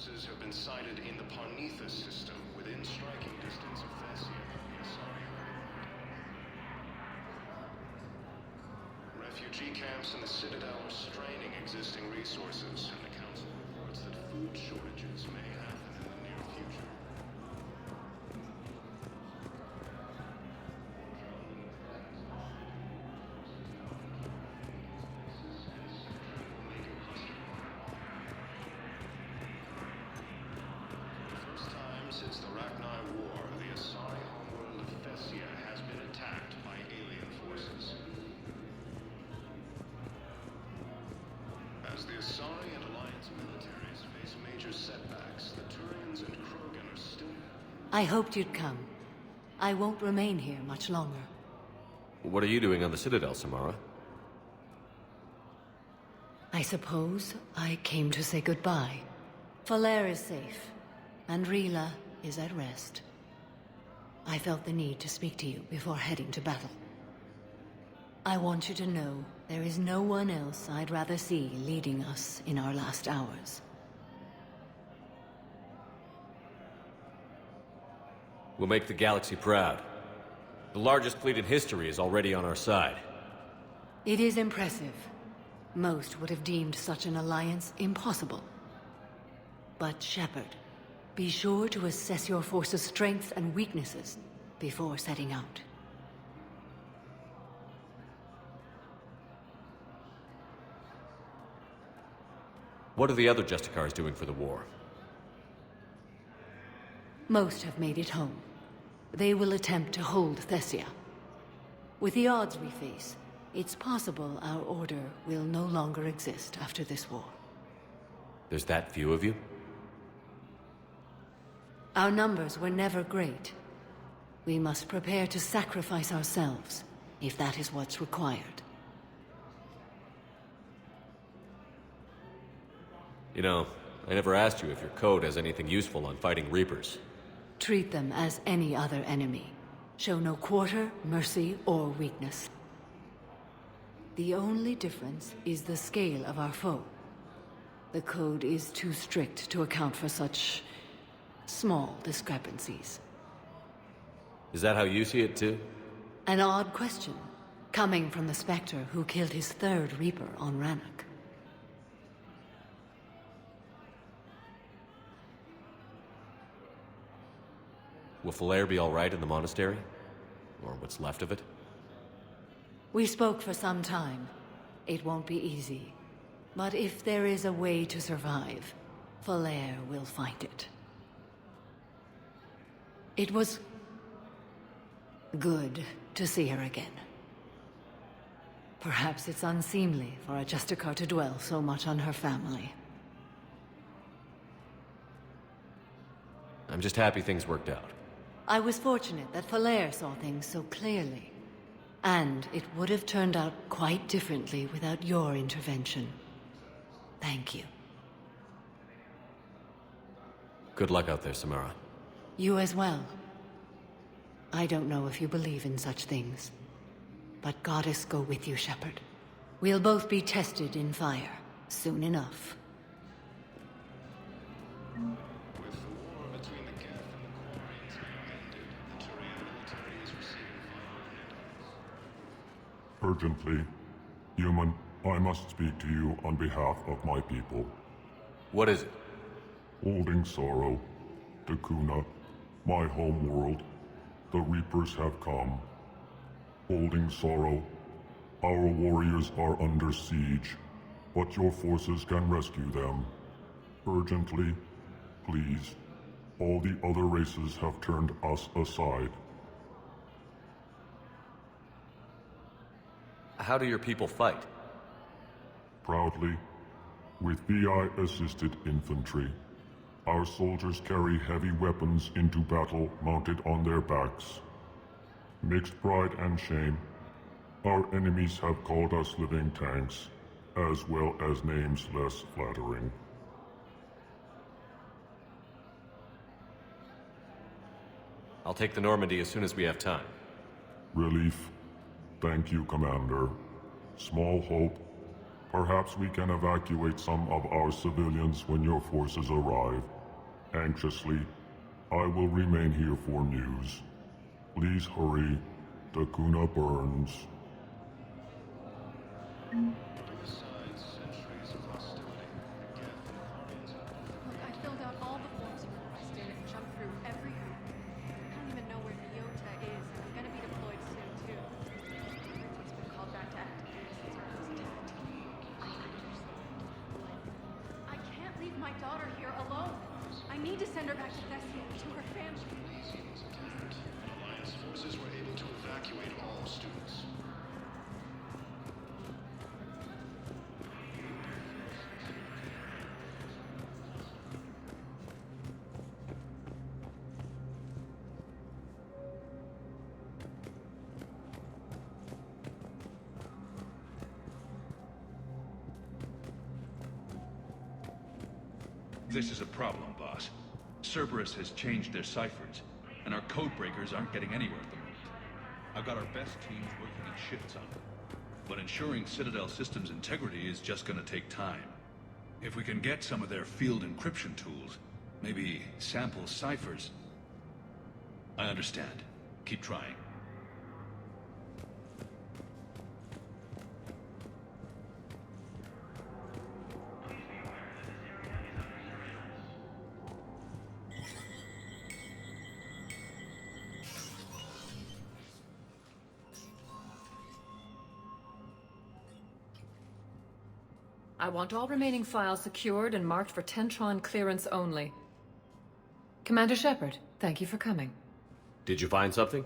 forces have been sighted in the Parnitha system, within striking distance of Thessia. Refugee camps in the Citadel are straining existing resources, and the Council reports that food shortages may happen in the near future. Since the Rachni War, the Asari homeworld of Thessia has been attacked by alien forces. As the Asari and Alliance militaries face major setbacks, the Turians and Krogan are still... I hoped you'd come. I won't remain here much longer. What are you doing on the Citadel, Samara? I suppose I came to say goodbye. Falere is safe, and Rila is at rest. I felt the need to speak to you before heading to battle. I want you to know there is no one else I'd rather see leading us in our last hours. We'll make the galaxy proud. The largest fleet in history is already on our side. It is impressive. Most would have deemed such an alliance impossible. But Shepard, be sure to assess your force's strengths and weaknesses before setting out. What are the other Justicars doing for the war? Most have made it home. They will attempt to hold Thessia. With the odds we face, it's possible our order will no longer exist after this war. There's that few of you? Our numbers were never great. We must prepare to sacrifice ourselves, if that is what's required. You know, I never asked you if your code has anything useful on fighting Reapers. Treat them as any other enemy. Show no quarter, mercy, or weakness. The only difference is the scale of our foe. The code is too strict to account for such small discrepancies. Is that how you see it too? An odd question, coming from the Spectre who killed his third Reaper on Rannoch. Will Falere be alright in the monastery? Or what's left of it? We spoke for some time. It won't be easy. But if there is a way to survive, Falere will find it. It was good to see her again. Perhaps it's unseemly for a Justicar to dwell so much on her family. I'm just happy things worked out. I was fortunate that Falere saw things so clearly. And it would have turned out quite differently without your intervention. Thank you. Good luck out there, Samara. You as well. I don't know if you believe in such things, but Goddess go with you, Shepard. We'll both be tested in fire, soon enough. With the war between the Geth and the Quarians now ended, the Turian military is receiving vital aid. Urgently, human, I must speak to you on behalf of my people. What is it? Holding sorrow, Takuna, my home world, the Reapers have come. Holding sorrow, our warriors are under siege, but your forces can rescue them. Urgently, please. All the other races have turned us aside. How do your people fight? Proudly, with VI-assisted infantry. Our soldiers carry heavy weapons into battle mounted on their backs. Mixed pride and shame, our enemies have called us living tanks, as well as names less flattering. I'll take the Normandy as soon as we have time. Relief. Thank you, Commander. Small hope. Perhaps we can evacuate some of our civilians when your forces arrive. Anxiously, I will remain here for news. Please hurry. Takuna burns. Putting aside centuries of hostility, Geth are intact. Look, I filled out all the forms you requested and jumped through every hoop. I don't even know where Nyota is, and I'm gonna be deployed soon, too. Everyone's been called back to active duty since Earth was attacked. I understand. I can't leave my daughter here alone. I need to send her back to Thessia, to her family. Alliance forces were able to evacuate all students. This is a problem, boss. Cerberus has changed their ciphers, and our codebreakers aren't getting anywhere at the moment. I've got our best teams working in shifts on them, but ensuring Citadel systems integrity is just gonna take time. If we can get some of their field encryption tools, maybe sample ciphers... I understand. Keep trying. I want all remaining files secured and marked for Tentron clearance only. Commander Shepard, thank you for coming. Did you find something?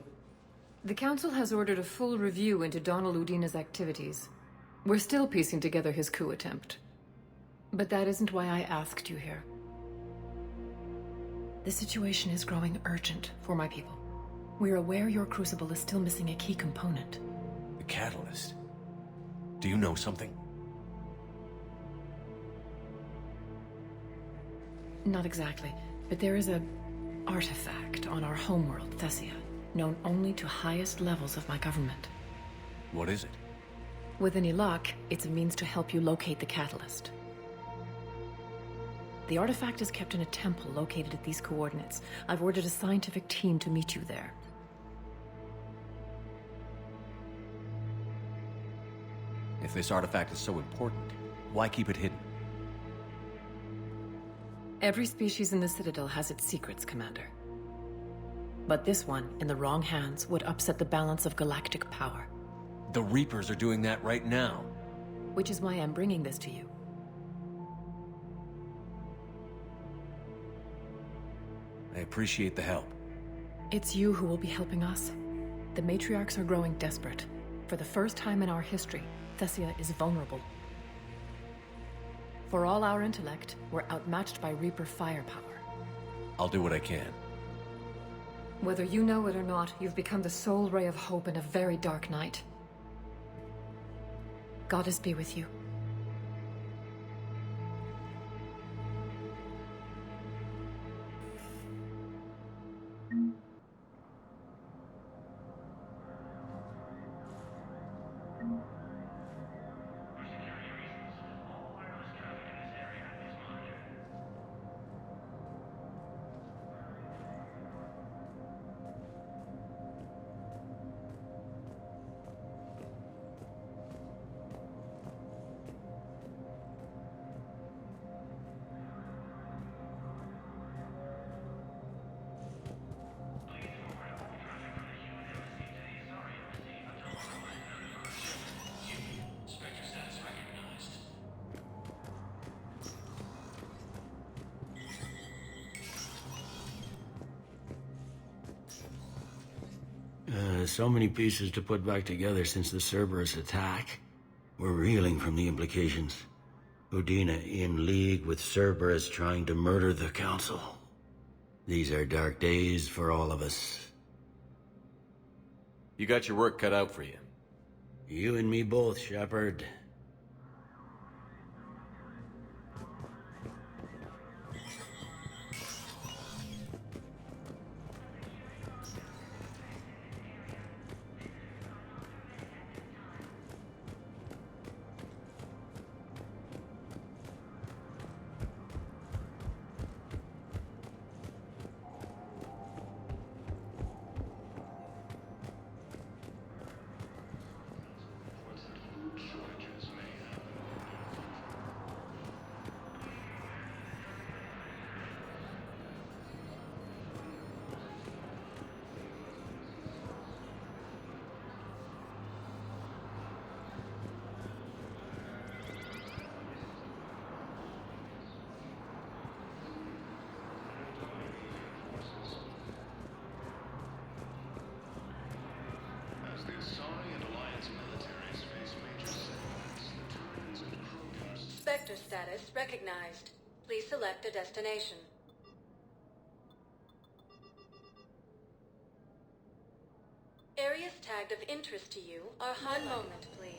The Council has ordered a full review into Donald Udina's activities. We're still piecing together his coup attempt. But that isn't why I asked you here. The situation is growing urgent for my people. We're aware your crucible is still missing a key component. The catalyst. Do you know something? Not exactly, but there is a artifact on our homeworld, Thessia, known only to highest levels of my government. What is it? With any luck, it's a means to help you locate the catalyst. The artifact is kept in a temple located at these coordinates. I've ordered a scientific team to meet you there. If this artifact is so important, why keep it hidden? Every species in the Citadel has its secrets, Commander. But this one, in the wrong hands, would upset the balance of galactic power. The Reapers are doing that right now. Which is why I'm bringing this to you. I appreciate the help. It's you who will be helping us. The matriarchs are growing desperate. For the first time in our history, Thessia is vulnerable. For all our intellect, we're outmatched by Reaper firepower. I'll do what I can. Whether you know it or not, you've become the sole ray of hope in a very dark night. Goddess be with you. So many pieces to put back together since the Cerberus attack. We're reeling from the implications. Udina in league with Cerberus trying to murder the Council. These are dark days for all of us. You got your work cut out for you. You and me both, Shepard. Inspector status recognized. Please select a destination. Areas tagged of interest to you are highlighted. 1 moment, please.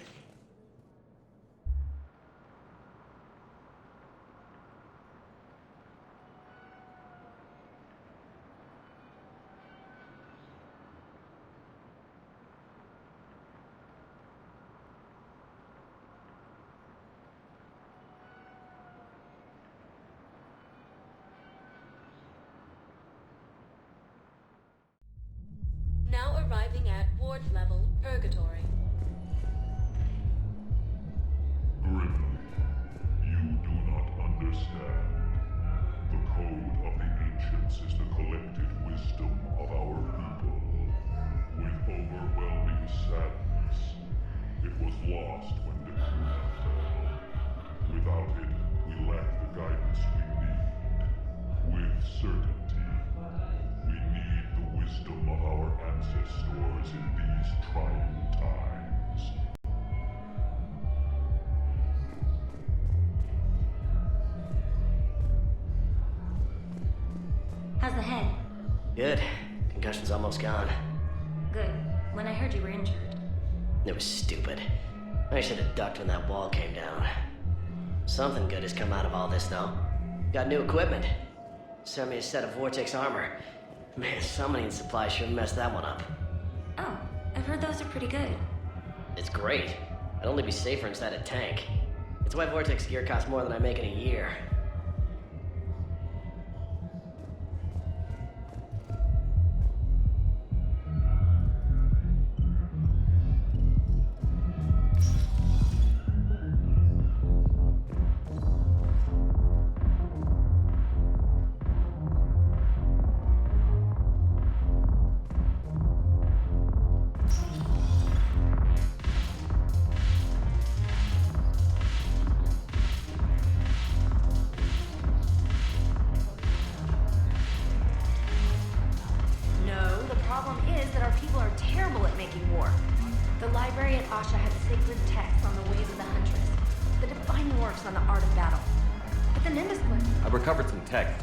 Now arriving at ward level, Purgatory. Grimly, you do not understand. The code of the ancients is the collected wisdom of our people. With overwhelming sadness, it was lost when the Kuna fell. Without it, we lack the guidance we need. With certainty, we need the wisdom of our ancestors in these trying times. How's the head? Good. Concussion's almost gone. Good. When I heard you were injured. It was stupid. I should have ducked when that wall came down. Something good has come out of all this, though. Got new equipment. Sent me a set of Vortex armor. Man, summoning supply sure messed that one up. Oh, I've heard those are pretty good. It's great. I'd only be safer inside a tank. It's why Vortex gear costs more than I make in a year.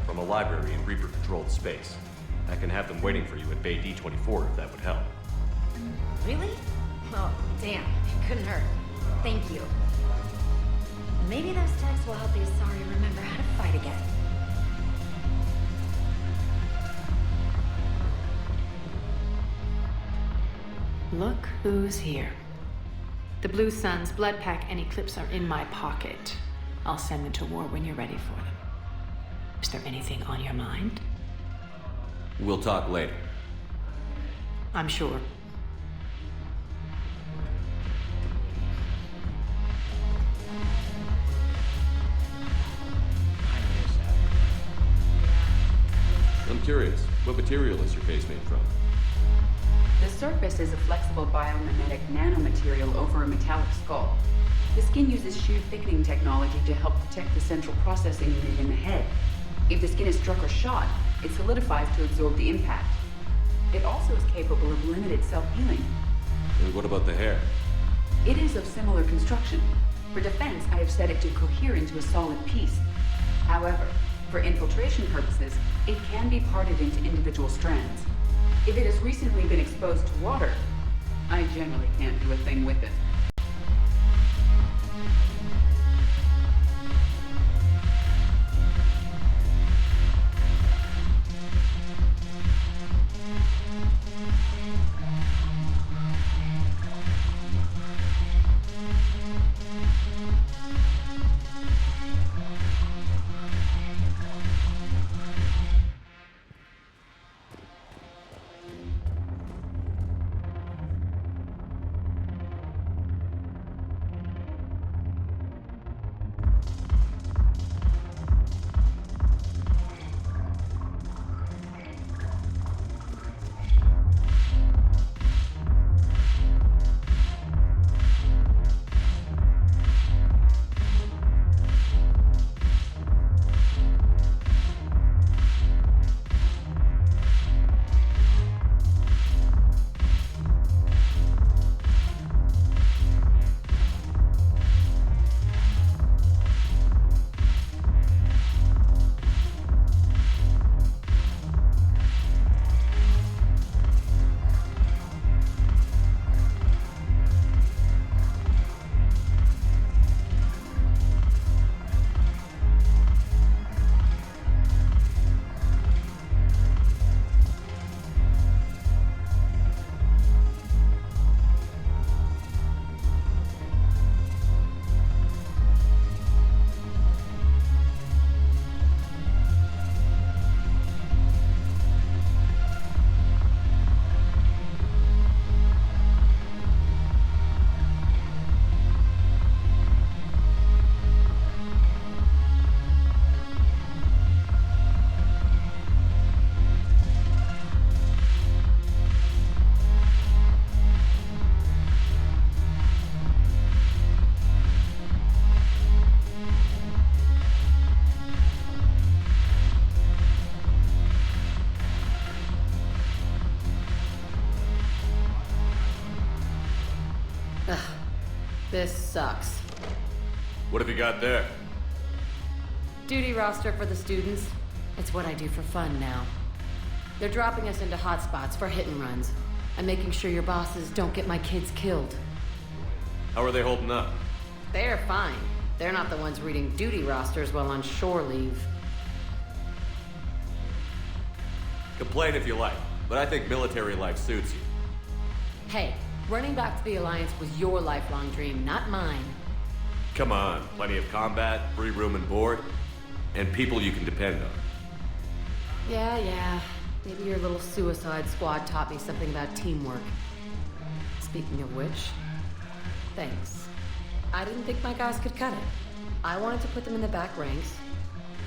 From a library in Reaper-controlled space. I can have them waiting for you at Bay D24 if that would help. Really? Oh, damn. It couldn't hurt. Thank you. Maybe those texts will help the Asari remember how to fight again. Look who's here. The Blue Sun's blood pack and Eclipse are in my pocket. I'll send them to war when you're ready for them. Is there anything on your mind? We'll talk later. I'm sure. I'm curious, what material is your face made from? The surface is a flexible biomimetic nanomaterial over a metallic skull. The skin uses shear thickening technology to help protect the central processing unit in the head. If the skin is struck or shot, it solidifies to absorb the impact. It also is capable of limited self-healing. And what about the hair? It is of similar construction. For defense, I have set it to cohere into a solid piece. However, for infiltration purposes, it can be parted into individual strands. If it has recently been exposed to water, I generally can't do a thing with it. This sucks. What have you got there? Duty roster for the students. It's what I do for fun now. They're dropping us into hotspots for hit and runs. I'm making sure your bosses don't get my kids killed. How are they holding up? They're fine. They're not the ones reading duty rosters while on shore leave. Complain if you like, but I think military life suits you. Hey, running back to the Alliance was your lifelong dream, not mine. Come on, plenty of combat, free room and board, and people you can depend on. Yeah. Maybe your little suicide squad taught me something about teamwork. Speaking of which, thanks. I didn't think my guys could cut it. I wanted to put them in the back ranks,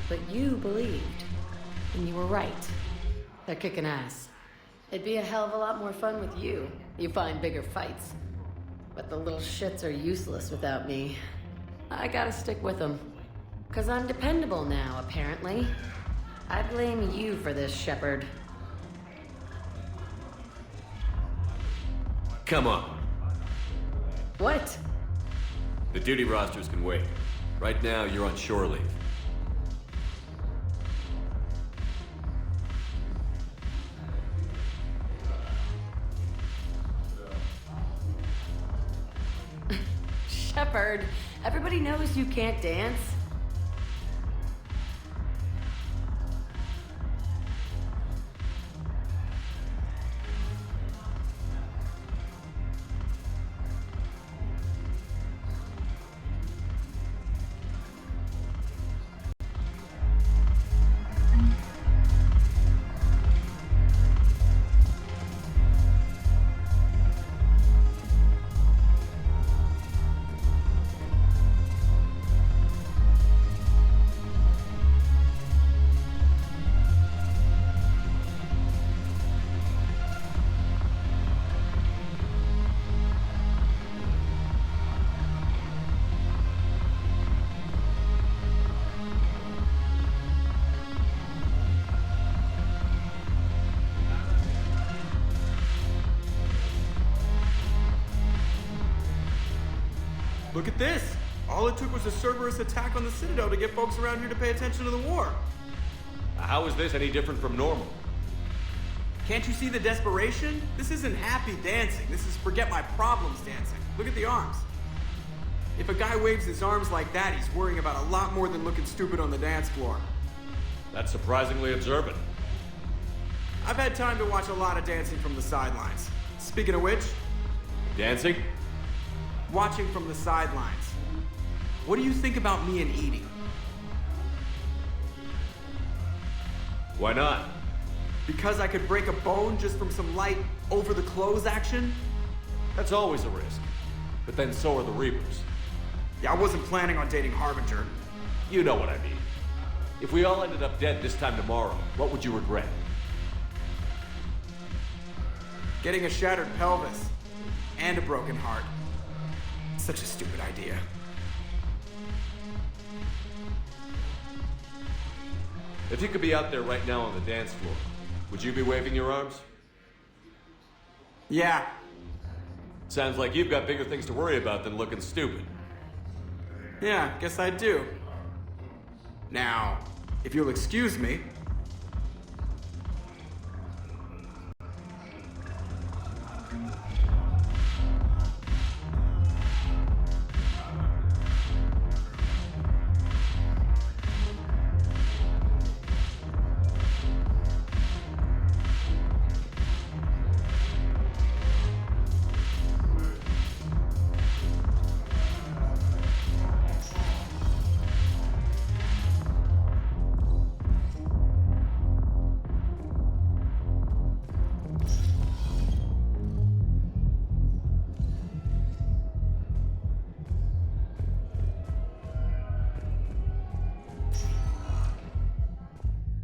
but you believed. And you were right. They're kicking ass. It'd be a hell of a lot more fun with you. You find bigger fights. But the little shits are useless without me. I gotta stick with them. 'Cause I'm dependable now, apparently. I blame you for this, Shepard. Come on. What? The duty rosters can wait. Right now, you're on shore leave. Shepard, everybody knows you can't dance. Look at this! All it took was a Cerberus attack on the Citadel to get folks around here to pay attention to the war. How is this any different from normal? Can't you see the desperation? This isn't happy dancing. This is forget my problems dancing. Look at the arms. If a guy waves his arms like that, he's worrying about a lot more than looking stupid on the dance floor. That's surprisingly observant. I've had time to watch a lot of dancing from the sidelines. Speaking of which... Dancing? Watching from the sidelines. What do you think about me and Edie? Why not? Because I could break a bone just from some light over-the-clothes action? That's always a risk. But then so are the Reapers. Yeah, I wasn't planning on dating Harbinger. You know what I mean. If we all ended up dead this time tomorrow, what would you regret? Getting a shattered pelvis. And a broken heart. Such a stupid idea. If you could be out there right now on the dance floor, would you be waving your arms? Yeah. Sounds like you've got bigger things to worry about than looking stupid. Yeah, guess I do. Now, if you'll excuse me...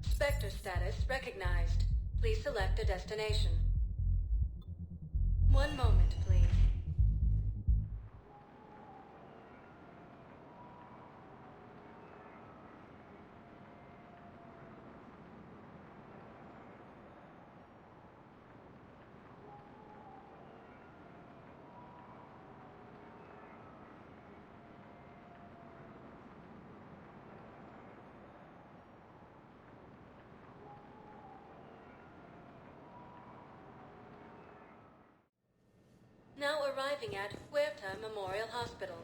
Spectre status recognized. Please select a destination. One moment, please. Now arriving at Huerta Memorial Hospital.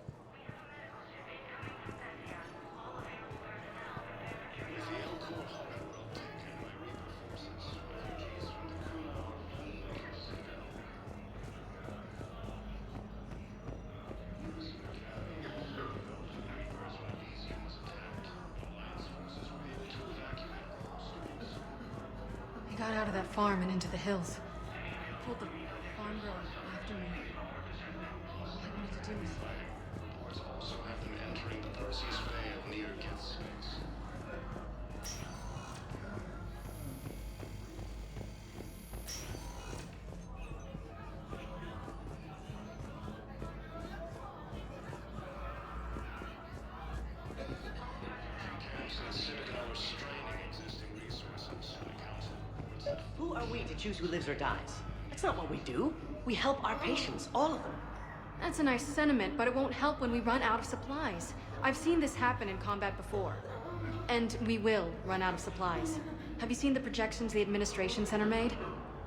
With the El Corps homeworld taken by Reaper forces, refugees from the Kuna are fleeing the citadel. I got out of that farm and into the hills. Pulled the farm girl after me. All I wanted to do was... Reports also have them entering the Perseus Vale near Geth Space. Camps in the Citadel are straining existing resources. The Council reports that Who are we to choose who lives or dies? That's not what we do. We help our patients, all of them. That's a nice sentiment, but it won't help when we run out of supplies. I've seen this happen in combat before. And we will run out of supplies. Have you seen the projections the administration center made?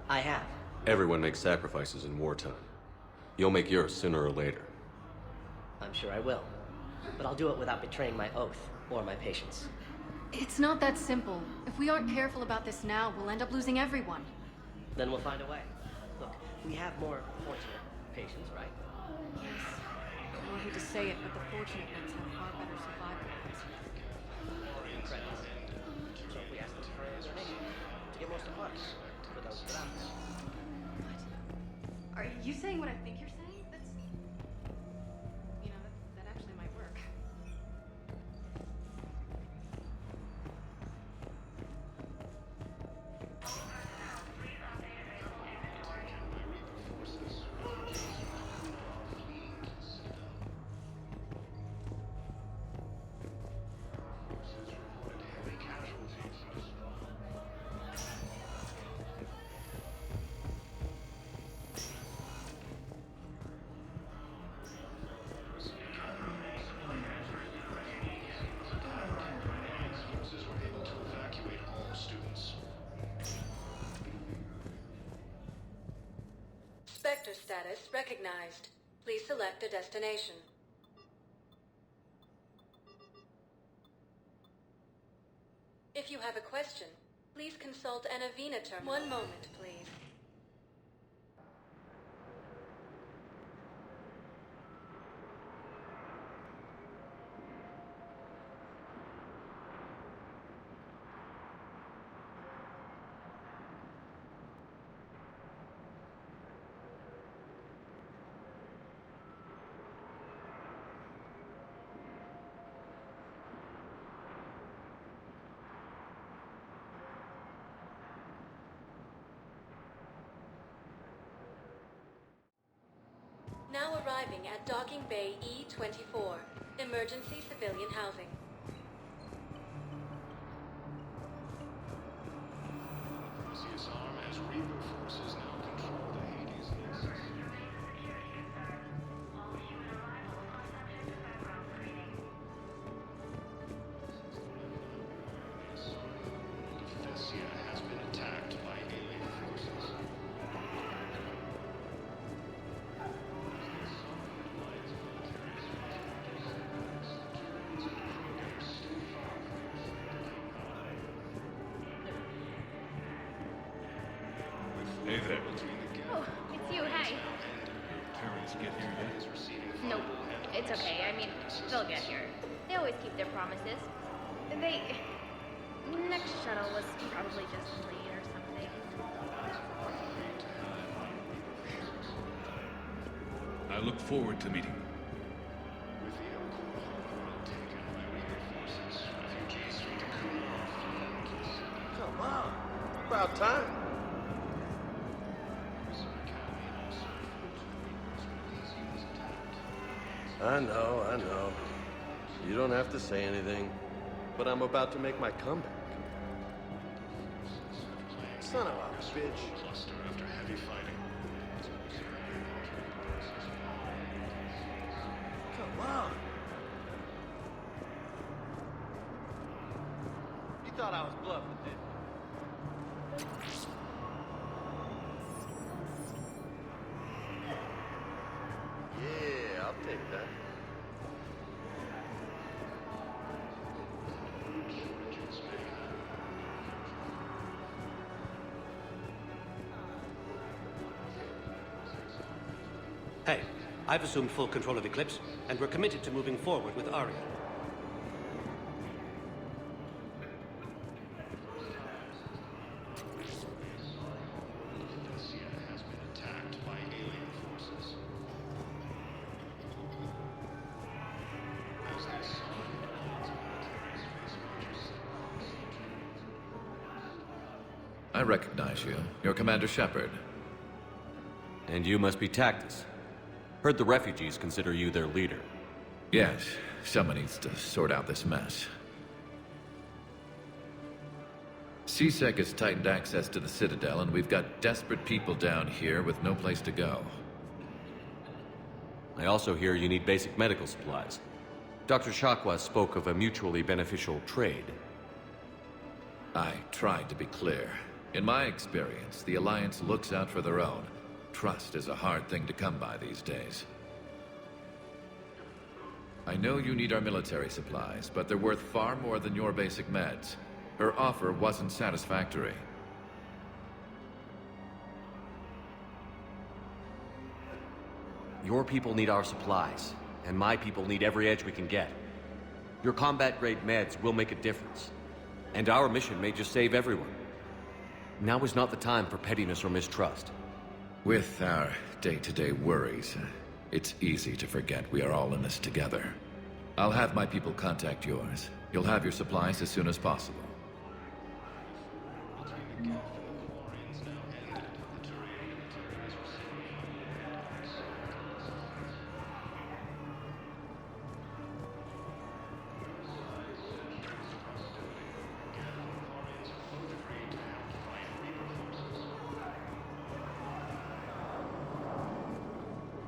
I have. Everyone makes sacrifices in wartime. You'll make yours sooner or later. I'm sure I will. But I'll do it without betraying my oath or my patients. It's not that simple. If we aren't careful about this now, we'll end up losing everyone. Then we'll find a way. Look, we have more fortunate patients, right? Yes. I hate to say it, but the fortunate ones have far better survival rates. Incredible. So if we ask them for a donation, to get more supplies for those without them. What? Are you saying what I think you're saying? That's... You know, that actually might work. Spectre status recognized. Please select a destination. If you have a question, please consult an Avena term. One moment, please. Now arriving at Docking Bay E-24, emergency civilian housing. Perseus arm as Reaper forces now control the Hades nexus. Defesia has been attacked by alien forces. Hey there. Oh, it's you, hey. Parents get here yet? Nope, it's okay. I mean, they'll get here. They always keep their promises. Next shuttle was probably just late or something. I look forward to meeting you. With the El Corps homeworld taken by Reaper forces, refugees from the Kuna are fleeing to the citadel. Come on. About time. I know. You don't have to say anything, but I'm about to make my comeback. Son of a bitch. Cluster after heavy fighting. Come on. You thought I was bluffing, didn't you? take that. Hey, I've assumed full control of Eclipse, and we're committed to moving forward with Aria. I recognize you. You're Commander Shepard. And you must be Tactus. Heard the refugees consider you their leader. Yes, someone needs to sort out this mess. CSEC has tightened access to the Citadel, and we've got desperate people down here with no place to go. I also hear you need basic medical supplies. Dr. Shakwa spoke of a mutually beneficial trade. I tried to be clear. In my experience, the Alliance looks out for their own. Trust is a hard thing to come by these days. I know you need our military supplies, but they're worth far more than your basic meds. Her offer wasn't satisfactory. Your people need our supplies, and my people need every edge we can get. Your combat-grade meds will make a difference, and our mission may just save everyone. Now is not the time for pettiness or mistrust. With our day-to-day worries, it's easy to forget we are all in this together. I'll have my people contact yours. You'll have your supplies as soon as possible.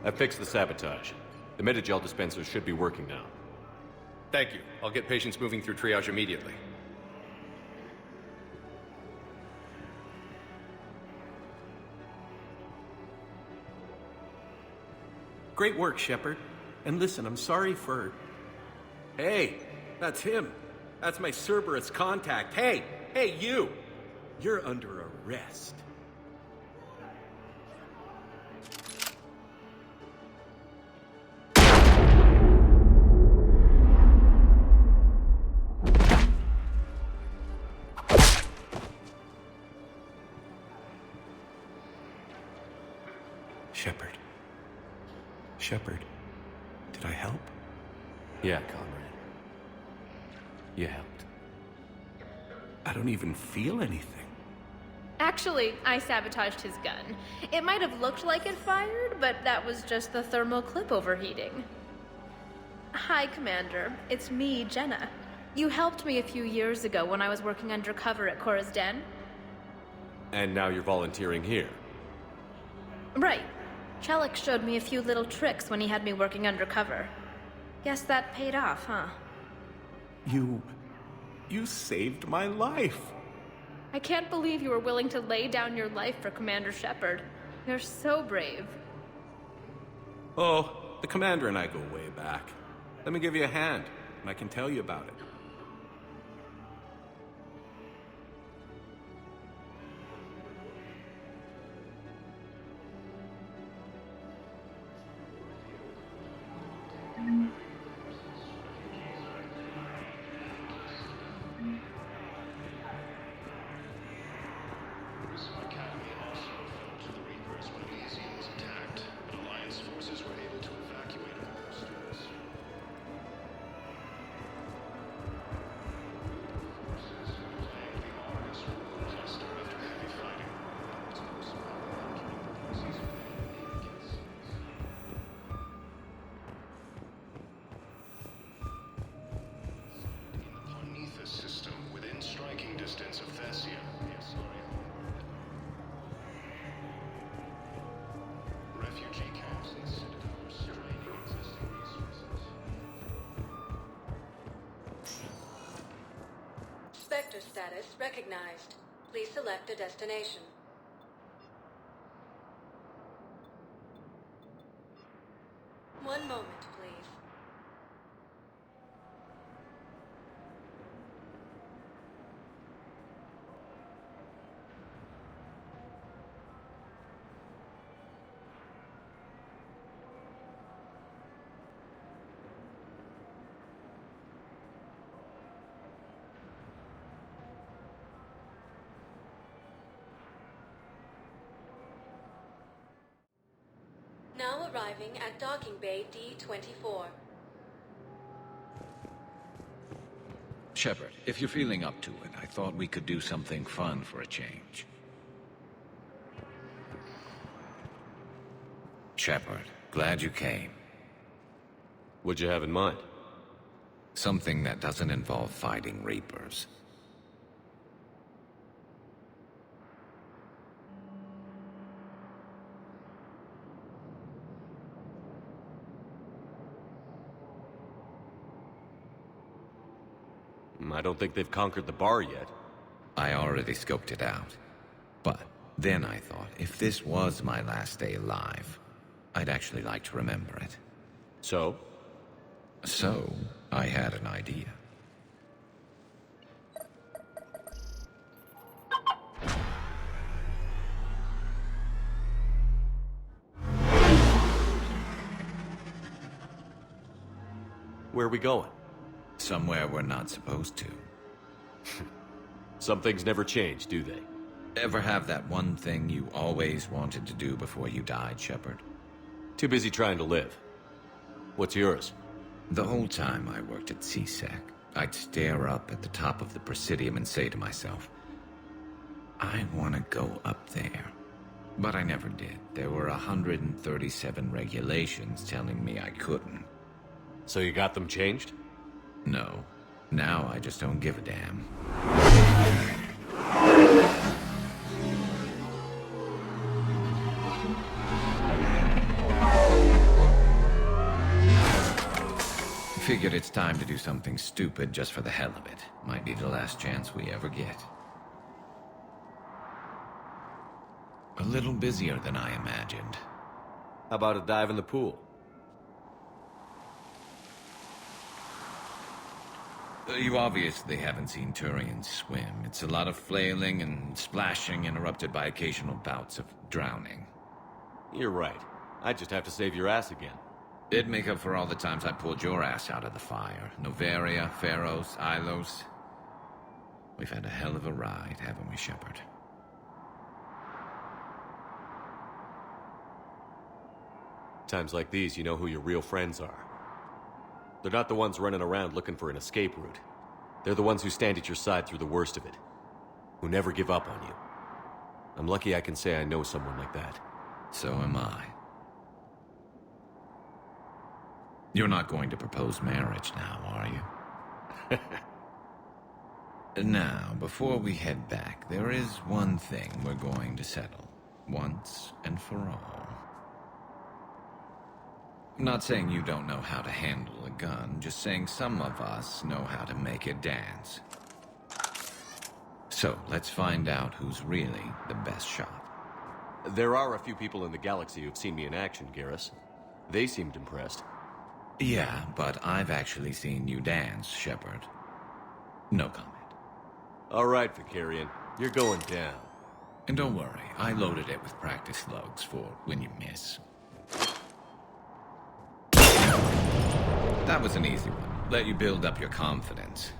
I fixed the sabotage. The Metagel dispensers should be working now. Thank you. I'll get patients moving through triage immediately. Great work, Shepard. And listen, I'm sorry for... Hey, that's him. That's my Cerberus contact. Hey, you! You're under arrest. Shepard, did I help? Yeah, comrade. You helped. I don't even feel anything. Actually, I sabotaged his gun. It might have looked like it fired, but that was just the thermal clip overheating. Hi, Commander. It's me, Jenna. You helped me a few years ago when I was working undercover at Cora's Den. And now you're volunteering here. Right. Chelik showed me a few little tricks when he had me working undercover. Guess that paid off, huh? You saved my life. I can't believe you were willing to lay down your life for Commander Shepard. You're so brave. Oh, the Commander and I go way back. Let me give you a hand, and I can tell you about it. Spectre status recognized. Please select a destination. One moment. Now arriving at docking bay D24. Shepard, if you're feeling up to it, I thought we could do something fun for a change. Shepard, glad you came. What'd you have in mind? Something that doesn't involve fighting Reapers. I don't think they've conquered the bar yet. I already scoped it out. But then I thought, if this was my last day alive, I'd actually like to remember it. So? So, I had an idea. Where are we going? Somewhere we're not supposed to. Some things never change, do they? Ever have that one thing you always wanted to do before you died, Shepard? Too busy trying to live. What's yours? The whole time I worked at CSEC, I'd stare up at the top of the Presidium and say to myself, I want to go up there. But I never did. There were 137 regulations telling me I couldn't. So you got them changed? No. Now I just don't give a damn. Figured it's time to do something stupid just for the hell of it. Might be the last chance we ever get. A little busier than I imagined. How about a dive in the pool? You obviously haven't seen Turians swim. It's a lot of flailing and splashing, interrupted by occasional bouts of drowning. You're right. I just have to save your ass again. It'd make up for all the times I pulled your ass out of the fire. Novaria, Pharos, Ilos. We've had a hell of a ride, haven't we, Shepard? Times like these, you know who your real friends are. They're not the ones running around looking for an escape route. They're the ones who stand at your side through the worst of it. Who never give up on you. I'm lucky I can say I know someone like that. So am I. You're not going to propose marriage now, are you? Now, before we head back, there is one thing we're going to settle. Once and for all. I'm not saying you don't know how to handle a gun, just saying some of us know how to make it dance. So, let's find out who's really the best shot. There are a few people in the galaxy who've seen me in action, Garrus. They seemed impressed. Yeah, but I've actually seen you dance, Shepard. No comment. All right, Vicarian. You're going down. And don't worry, I loaded it with practice slugs for when you miss. That was an easy one. Let you build up your confidence.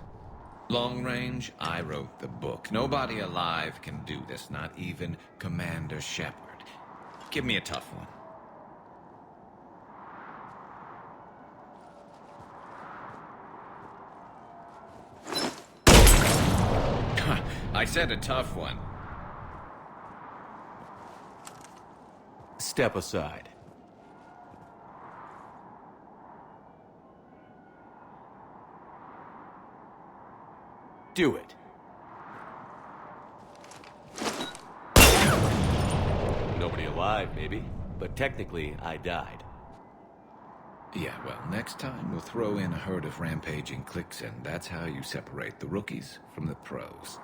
Long range, I wrote the book. Nobody alive can do this, not even Commander Shepard. Give me a tough one. I said a tough one. Step aside. Do it. Nobody alive, maybe. But technically, I died. Yeah, well, next time we'll throw in a herd of rampaging cliques, and that's how you separate the rookies from the pros.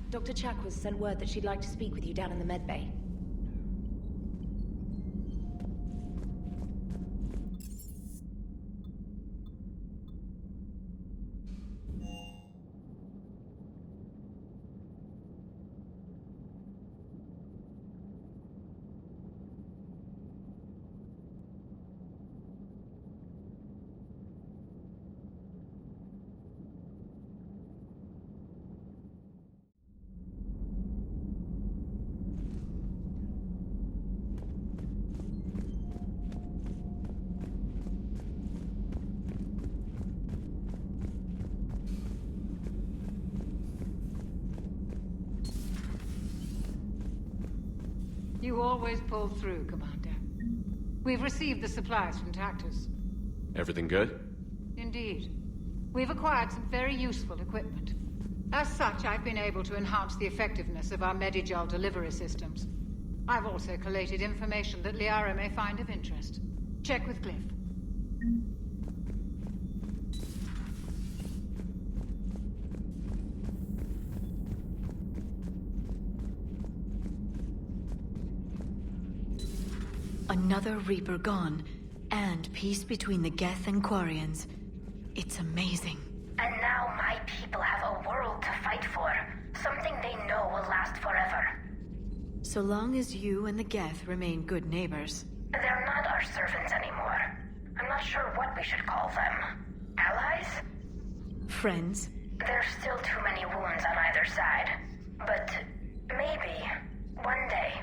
Dr. Chakwas sent word that she'd like to speak with you down in the med bay. You always pull through, Commander. We've received the supplies from Tactus. Everything good? Indeed. We've acquired some very useful equipment. As such, I've been able to enhance the effectiveness of our Medigel delivery systems. I've also collated information that Liara may find of interest. Check with Cliff. Another Reaper gone, and peace between the Geth and Quarians. It's amazing. And now my people have a world to fight for. Something they know will last forever. So long as you and the Geth remain good neighbors. They're not our servants anymore. I'm not sure what we should call them. Allies? Friends? There's still too many wounds on either side. But maybe, one day.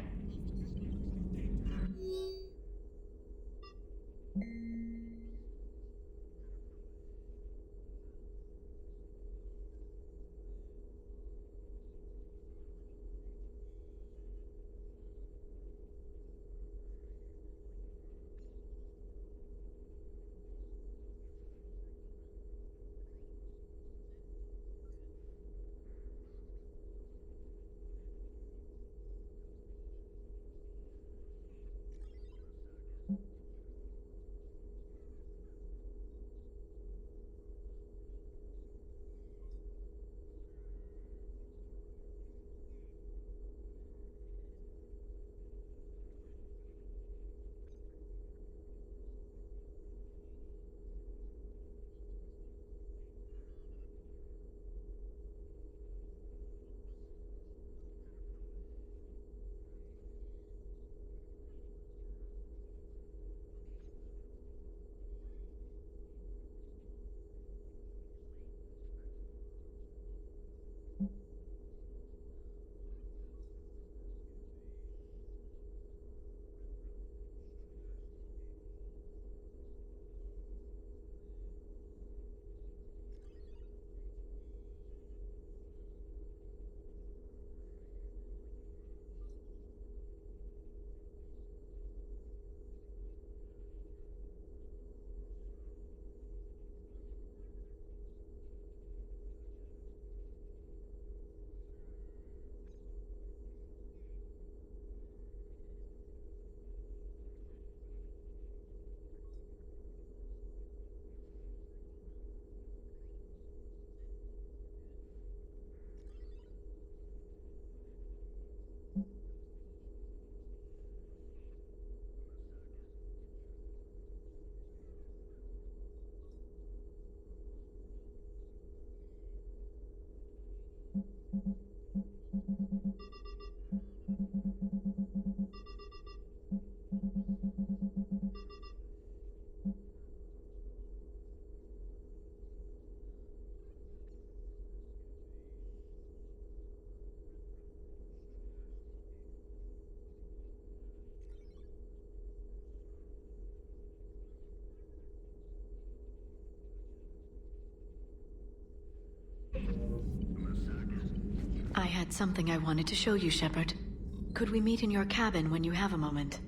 I had something I wanted to show you, Shepard. Could we meet in your cabin when you have a moment?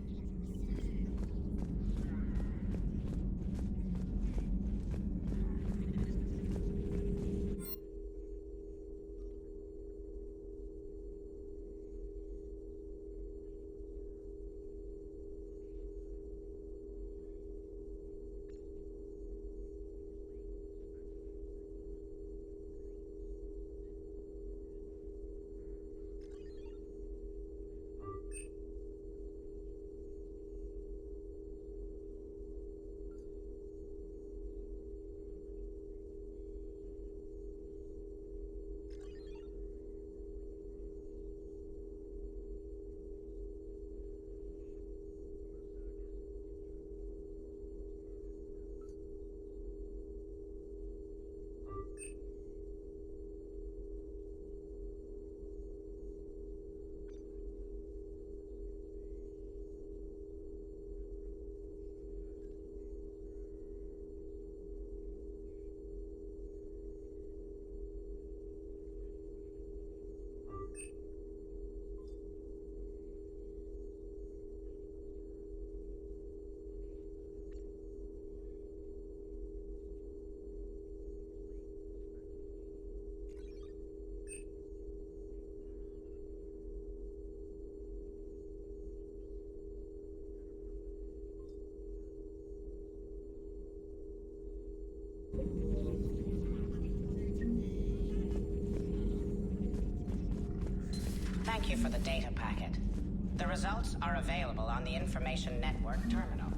Thank you for the data packet. The results are available on the Information Network terminal.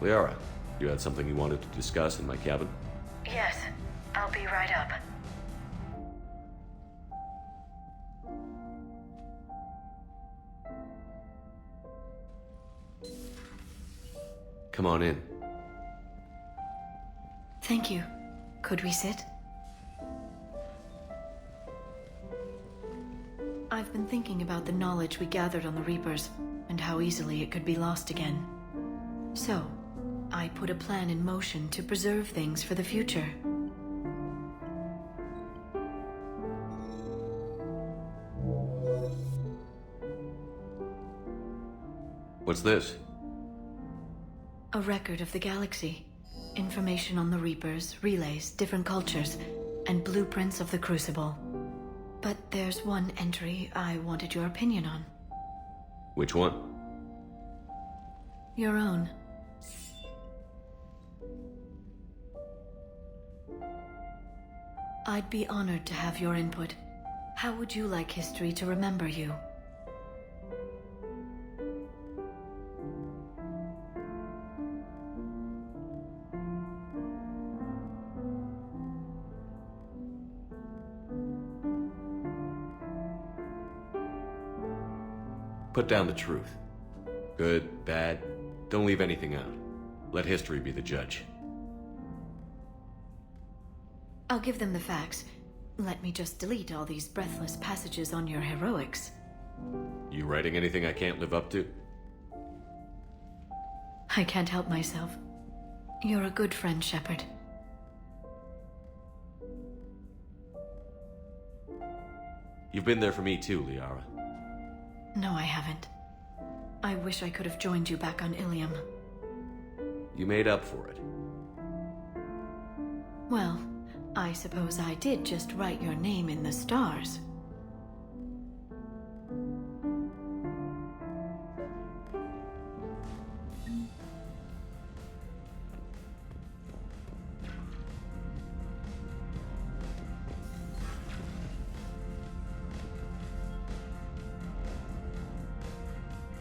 Liara, you had something you wanted to discuss in my cabin? Yes, I'll be right up. Come on in. Thank you. Could we sit? I've been thinking about the knowledge we gathered on the Reapers, and how easily it could be lost again. So, I put a plan in motion to preserve things for the future. What's this? A record of the galaxy. Information on the Reapers, relays, different cultures, and blueprints of the Crucible. But there's one entry I wanted your opinion on. Which one? Your own. I'd be honored to have your input. How would you like history to remember you? Put down the truth. Good, bad, don't leave anything out. Let history be the judge. I'll give them the facts. Let me just delete all these breathless passages on your heroics. You writing anything I can't live up to? I can't help myself. You're a good friend, Shepard. You've been there for me too, Liara. No, I haven't. I wish I could have joined you back on Ilium. You made up for it. Well, I suppose I did just write your name in the stars.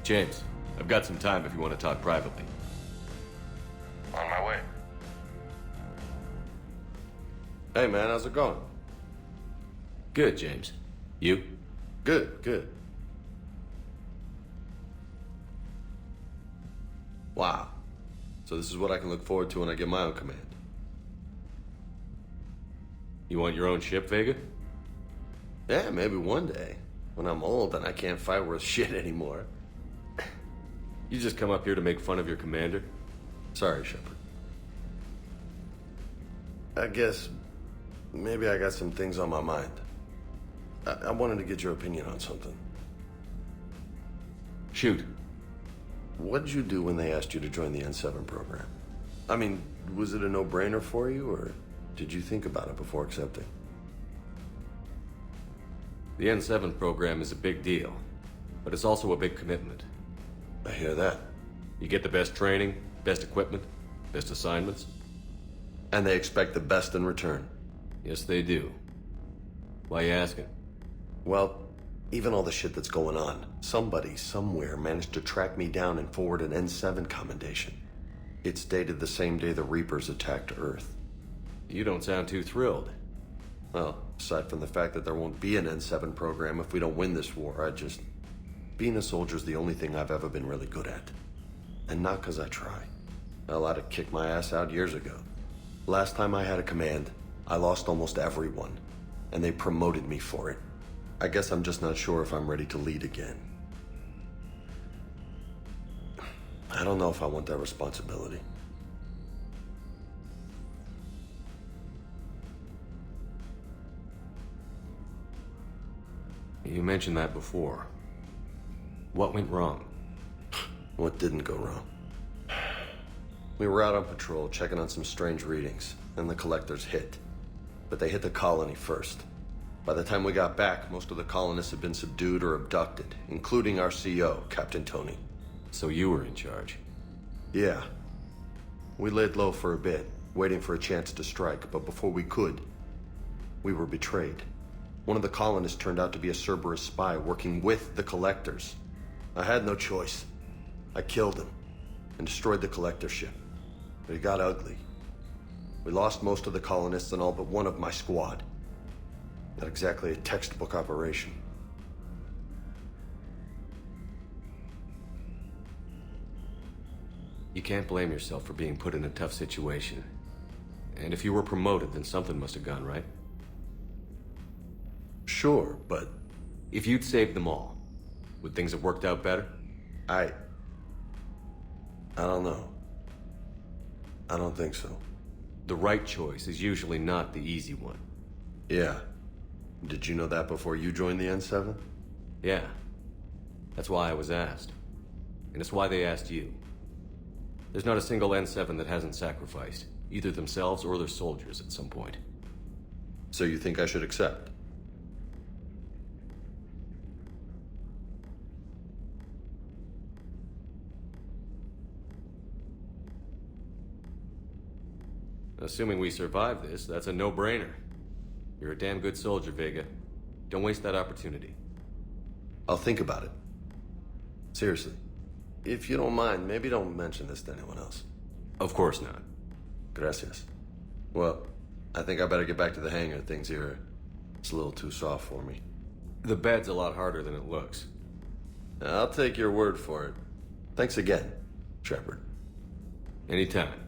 James, I've got some time if you want to talk privately. On my way. Hey man, how's it going? Good, James. You? Good. Wow. So this is what I can look forward to when I get my own command. You want your own ship, Vega? Yeah, maybe one day. When I'm old and I can't fight worth shit anymore. You just come up here to make fun of your commander? Sorry, Shepard. I guess maybe I got some things on my mind. I wanted to get your opinion on something. Shoot. What did you do when they asked you to join the N7 program? I mean, was it a no-brainer for you, or did you think about it before accepting? The N7 program is a big deal, but it's also a big commitment. I hear that. You get the best training, best equipment, best assignments. And they expect the best in return. Yes, they do. Why you asking? Well, even all the shit that's going on, somebody somewhere managed to track me down and forward an N7 commendation. It's dated the same day the Reapers attacked Earth. You don't sound too thrilled. Well, aside from the fact that there won't be an N7 program if we don't win this war, being a soldier's the only thing I've ever been really good at. And not because I try. Hell, I'd have kicked my ass out years ago. Last time I had a command, I lost almost everyone. And they promoted me for it. I guess I'm just not sure if I'm ready to lead again. I don't know if I want that responsibility. You mentioned that before. What went wrong? What didn't go wrong? We were out on patrol, checking on some strange readings, and the collectors hit. But they hit the colony first. By the time we got back, most of the colonists had been subdued or abducted, including our CO, Captain Tony. So you were in charge? Yeah. We laid low for a bit, waiting for a chance to strike, but before we could, we were betrayed. One of the colonists turned out to be a Cerberus spy working with the collectors. I had no choice. I killed him and destroyed the collector ship. But it got ugly. We lost most of the colonists and all but one of my squad. Not exactly a textbook operation. You can't blame yourself for being put in a tough situation. And if you were promoted, then something must have gone right. Sure, but... If you'd saved them all, would things have worked out better? I don't know. I don't think so. The right choice is usually not the easy one. Yeah. Did you know that before you joined the N7? Yeah. That's why I was asked. And it's why they asked you. There's not a single N7 that hasn't sacrificed, either themselves or their soldiers at some point. So you think I should accept? Assuming we survive this, that's a no-brainer. You're a damn good soldier, Vega. Don't waste that opportunity. I'll think about it. Seriously. If you don't mind, maybe don't mention this to anyone else. Of course not. Gracias. Well, I think I better get back to the hangar. Things here, it's a little too soft for me. The bed's a lot harder than it looks. I'll take your word for it. Thanks again, Shepard. Anytime.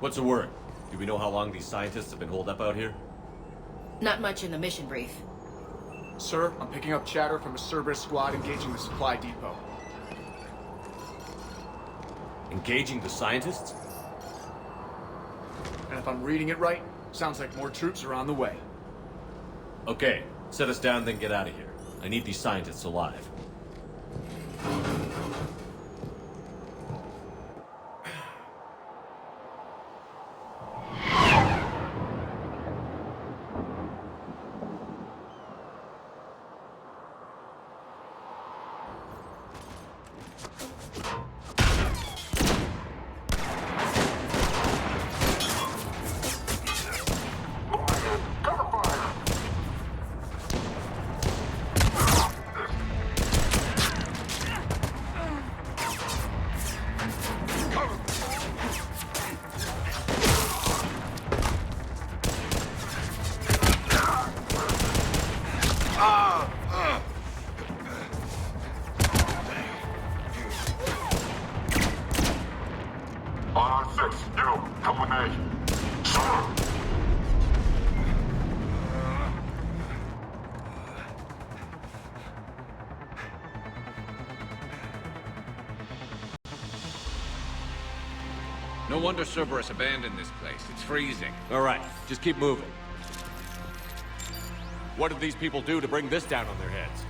What's the word? Do we know how long these scientists have been holed up out here? Not much in the mission brief. Sir, I'm picking up chatter from a Cerberus squad engaging the supply depot. Engaging the scientists? And if I'm reading it right, sounds like more troops are on the way. Okay, set us down, then get out of here. I need these scientists alive. No wonder Cerberus abandoned this place. It's freezing. All right, just keep moving. What did these people do to bring this down on their heads?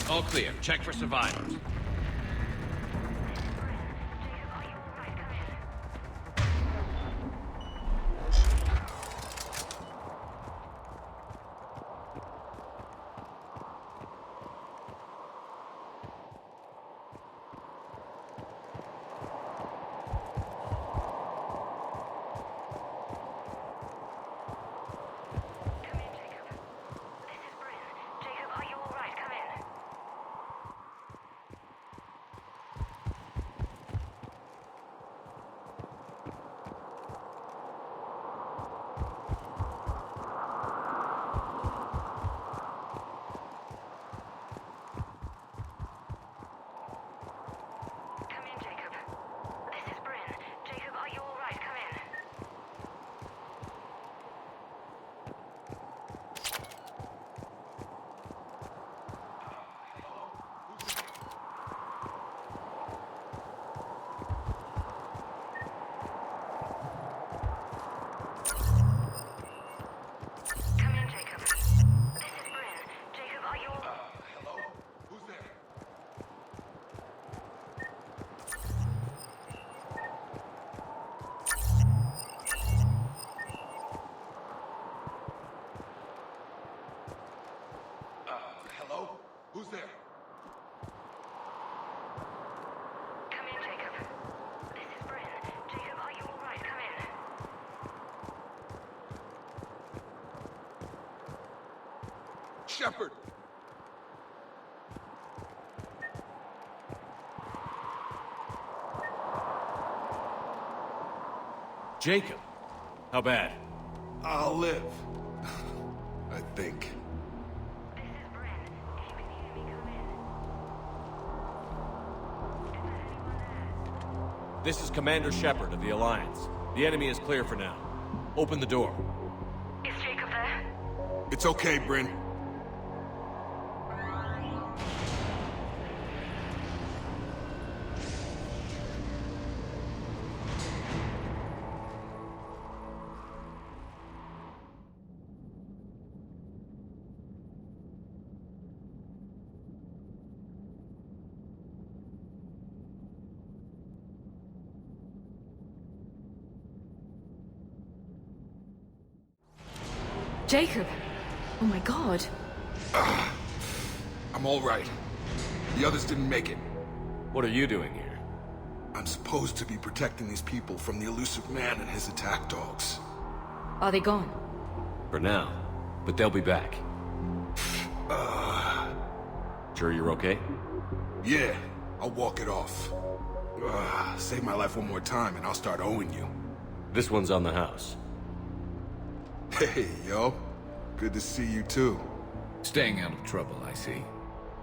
All clear. Check for survivors. Who's there? Come in, Jacob. This is Bryn. Jacob, are you alright? Come in. Shepard! Jacob! How bad? I'll live. I think. This is Bryn. If you can hear me, come in. Is there anyone there? This is Commander Shepard of the Alliance. The enemy is clear for now. Open the door. Is Jacob there? It's okay, Bryn. Jacob! Oh my god. I'm all right. The others didn't make it. What are you doing here? I'm supposed to be protecting these people from the elusive man and his attack dogs. Are they gone? For now. But they'll be back. Sure you're okay? Yeah, I'll walk it off. Save my life one more time and I'll start owing you. This one's on the house. Hey, yo. Good to see you too. Staying out of trouble, I see.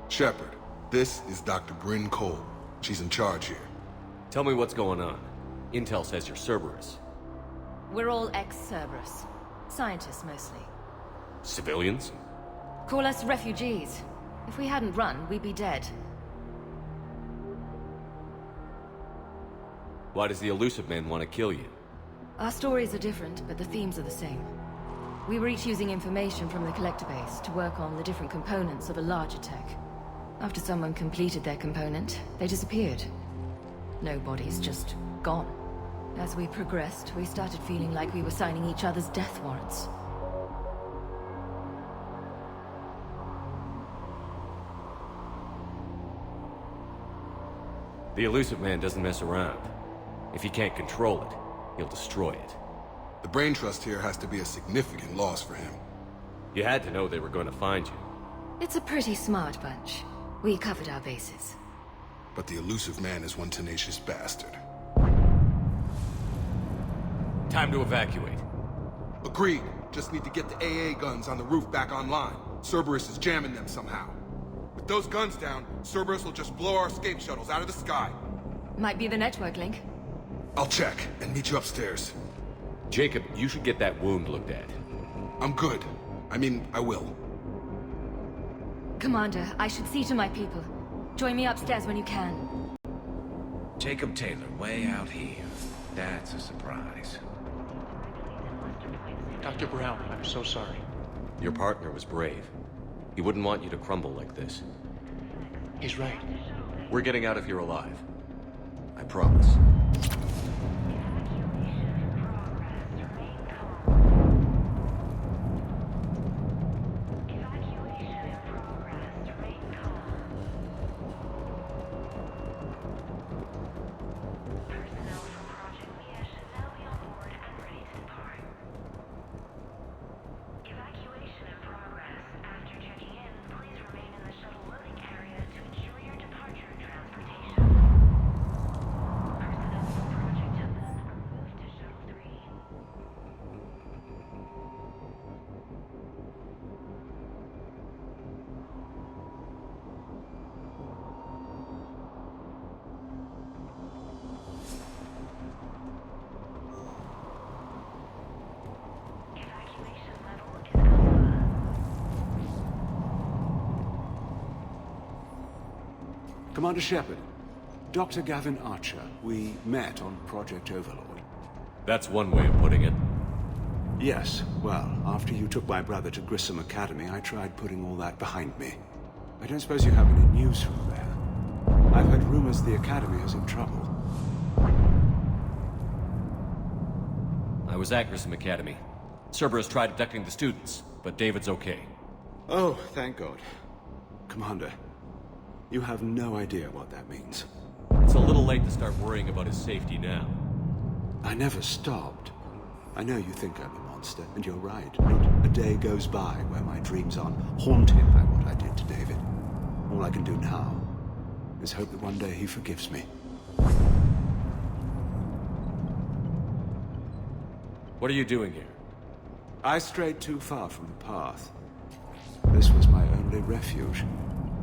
Shepard, this is Dr. Bryn Cole. She's in charge here. Tell me what's going on. Intel says you're Cerberus. We're all ex-Cerberus. Scientists, mostly. Civilians? Call us refugees. If we hadn't run, we'd be dead. Why does the elusive man want to kill you? Our stories are different, but the themes are the same. We were each using information from the collector base to work on the different components of a larger tech. After someone completed their component, they disappeared. No bodies, just gone. As we progressed, we started feeling like we were signing each other's death warrants. The elusive man doesn't mess around. If he can't control it, he'll destroy it. The brain trust here has to be a significant loss for him. You had to know they were going to find you. It's a pretty smart bunch. We covered our bases. But the elusive man is one tenacious bastard. Time to evacuate. Agreed. Just need to get the AA guns on the roof back online. Cerberus is jamming them somehow. With those guns down, Cerberus will just blow our escape shuttles out of the sky. Might be the network link. I'll check and meet you upstairs. Jacob, you should get that wound looked at. I'm good. I mean, I will. Commander, I should see to my people. Join me upstairs when you can. Jacob Taylor, way out here. That's a surprise. Dr. Brown, I'm so sorry. Your partner was brave. He wouldn't want you to crumble like this. He's right. We're getting out of here alive. I promise. Commander Shepard, Dr. Gavin Archer, we met on Project Overlord. That's one way of putting it. Yes, well, after you took my brother to Grissom Academy, I tried putting all that behind me. I don't suppose you have any news from there. I've heard rumors the Academy is in trouble. I was at Grissom Academy. Cerberus tried abducting the students, but David's okay. Oh, thank God. Commander, You have no idea what that means. It's a little late to start worrying about his safety now. I never stopped. I know you think I'm a monster, and you're right. Not a day goes by where my dreams aren't haunted by what I did to David. All I can do now is hope that one day he forgives me. What are you doing here? I strayed too far from the path. This was my only refuge.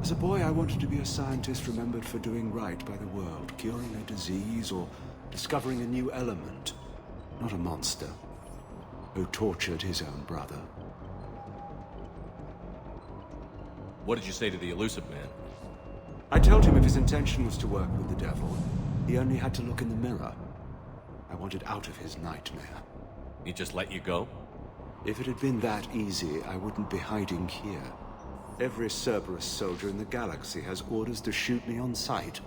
As a boy, I wanted to be a scientist remembered for doing right by the world, curing a disease or discovering a new element. Not a monster who tortured his own brother. What did you say to the elusive man? I told him if his intention was to work with the devil, he only had to look in the mirror. I wanted out of his nightmare. He just let you go? If it had been that easy, I wouldn't be hiding here. Every Cerberus soldier in the galaxy has orders to shoot me on sight.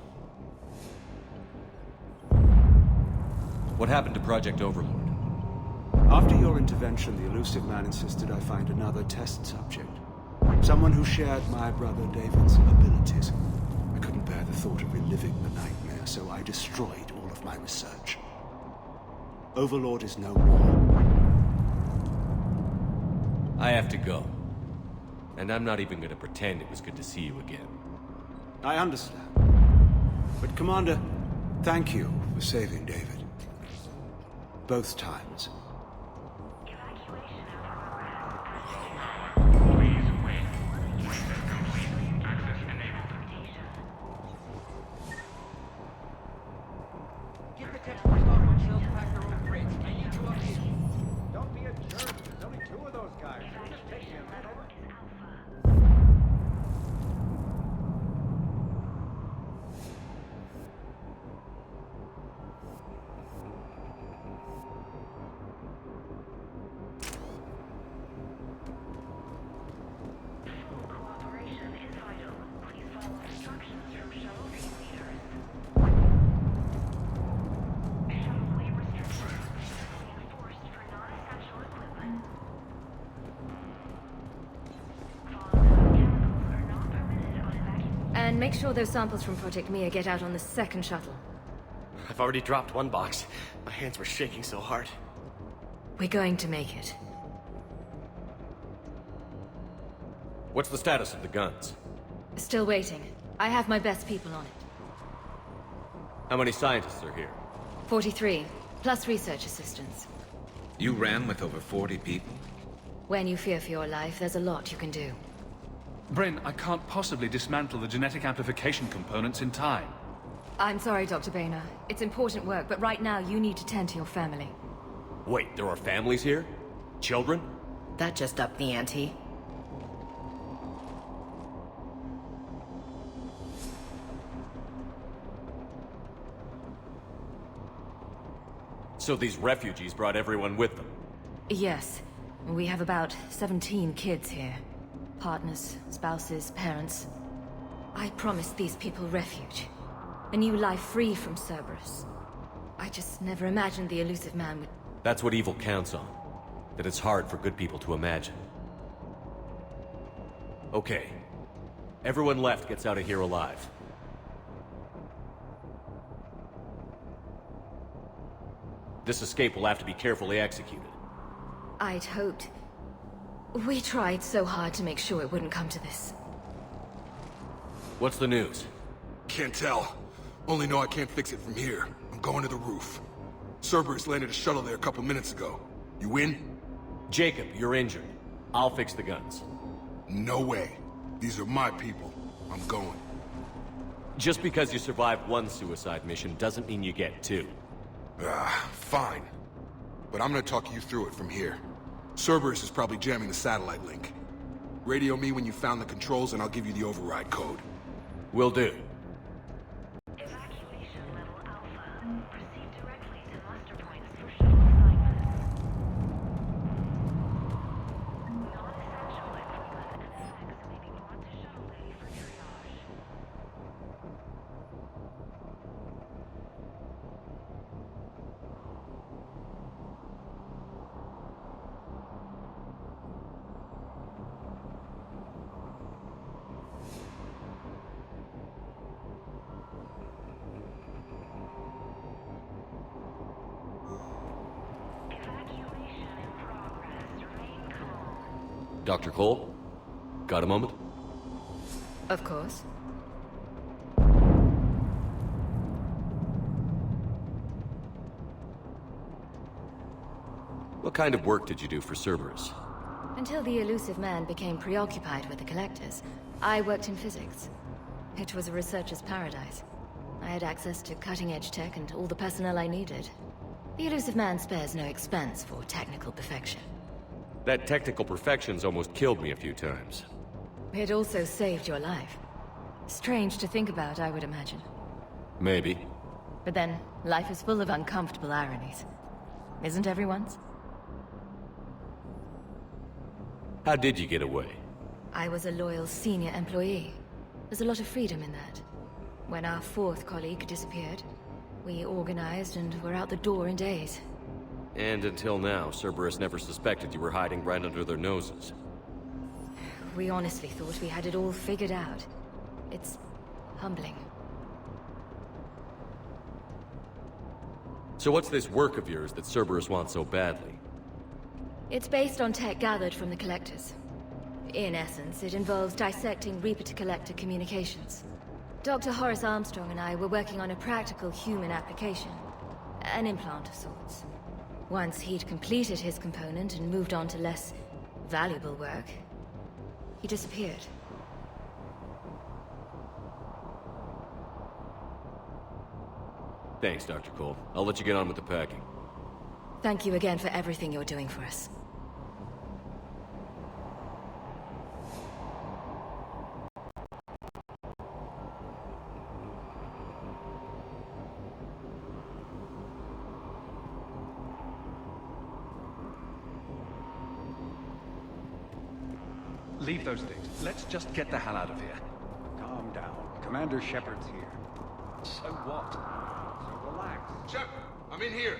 What happened to Project Overlord? After your intervention, the elusive man insisted I find another test subject. Someone who shared my brother David's abilities. I couldn't bear the thought of reliving the nightmare, so I destroyed all of my research. Overlord is no more. I have to go. And I'm not even going to pretend it was good to see you again. I understand. But Commander, thank you for saving David. Both times. Get the textbooks off my shelves, pack their own crates. I need you up here. Don't be a jerk. There's only 2 of those guys. It'll just take me a minute. And make sure those samples from Project Mia get out on the second shuttle. I've already dropped one box. My hands were shaking so hard. We're going to make it. What's the status of the guns? Still waiting. I have my best people on it. How many scientists are here? 43, plus research assistants. You ran with over 40 people? When you fear for your life, there's a lot you can do. Bryn, I can't possibly dismantle the genetic amplification components in time. I'm sorry, Dr. Boehner. It's important work, but right now you need to tend to your family. Wait, there are families here? Children? That just upped the ante. So these refugees brought everyone with them? Yes. We have about 17 kids here. Partners, spouses, parents. I promised these people refuge. A new life free from Cerberus. I just never imagined the elusive man would... That's what evil counts on. That it's hard for good people to imagine. Okay. Everyone left gets out of here alive. This escape will have to be carefully executed. I'd hoped. We tried so hard to make sure it wouldn't come to this. What's the news? Can't tell. Only know I can't fix it from here. I'm going to the roof. Cerberus landed a shuttle there a couple minutes ago. You in? Jacob, you're injured. I'll fix the guns. No way. These are my people. I'm going. Just because you survived one suicide mission doesn't mean you get 2. Fine. But I'm gonna talk you through it from here. Cerberus is probably jamming the satellite link. Radio me when you found the controls and I'll give you the override code. Will do. Evacuation level Alpha. Proceed directly to muster points for shuttle assignment. Non-essential equipment and effects may be brought to shuttle bay for triage. Dr. Cole? Got a moment? Of course. What kind of work did you do for Cerberus? Until the elusive man became preoccupied with the collectors, I worked in physics. It was a researcher's paradise. I had access to cutting-edge tech and all the personnel I needed. The elusive man spares no expense for technical perfection. That technical perfection's almost killed me a few times. It also saved your life. Strange to think about, I would imagine. Maybe. But then, life is full of uncomfortable ironies. Isn't everyone's? How did you get away? I was a loyal senior employee. There's a lot of freedom in that. When our fourth colleague disappeared, we organized and were out the door in days. And until now, Cerberus never suspected you were hiding right under their noses. We honestly thought we had it all figured out. It's humbling. So what's this work of yours that Cerberus wants so badly? It's based on tech gathered from the collectors. In essence, it involves dissecting Reaper-to-collector communications. Dr. Horace Armstrong and I were working on a practical human application. An implant of sorts. Once he'd completed his component and moved on to less valuable work, he disappeared. Thanks, Dr. Cole. I'll let you get on with the packing. Thank you again for everything you're doing for us. Leave those things. Let's just get the hell out of here. Calm down. Commander Shepard's here. So what? So relax. Shepard, I'm in here.